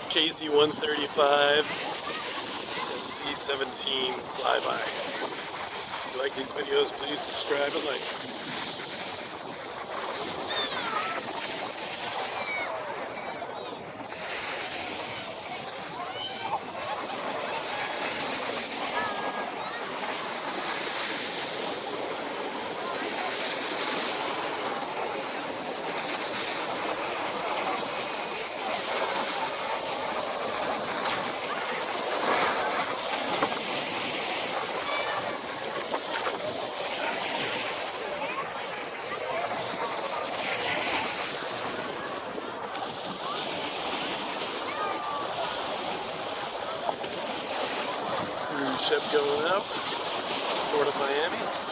KC-135 and C-17 flyby. If you like these videos, please subscribe and like. Cruise ship going out, Port of Miami.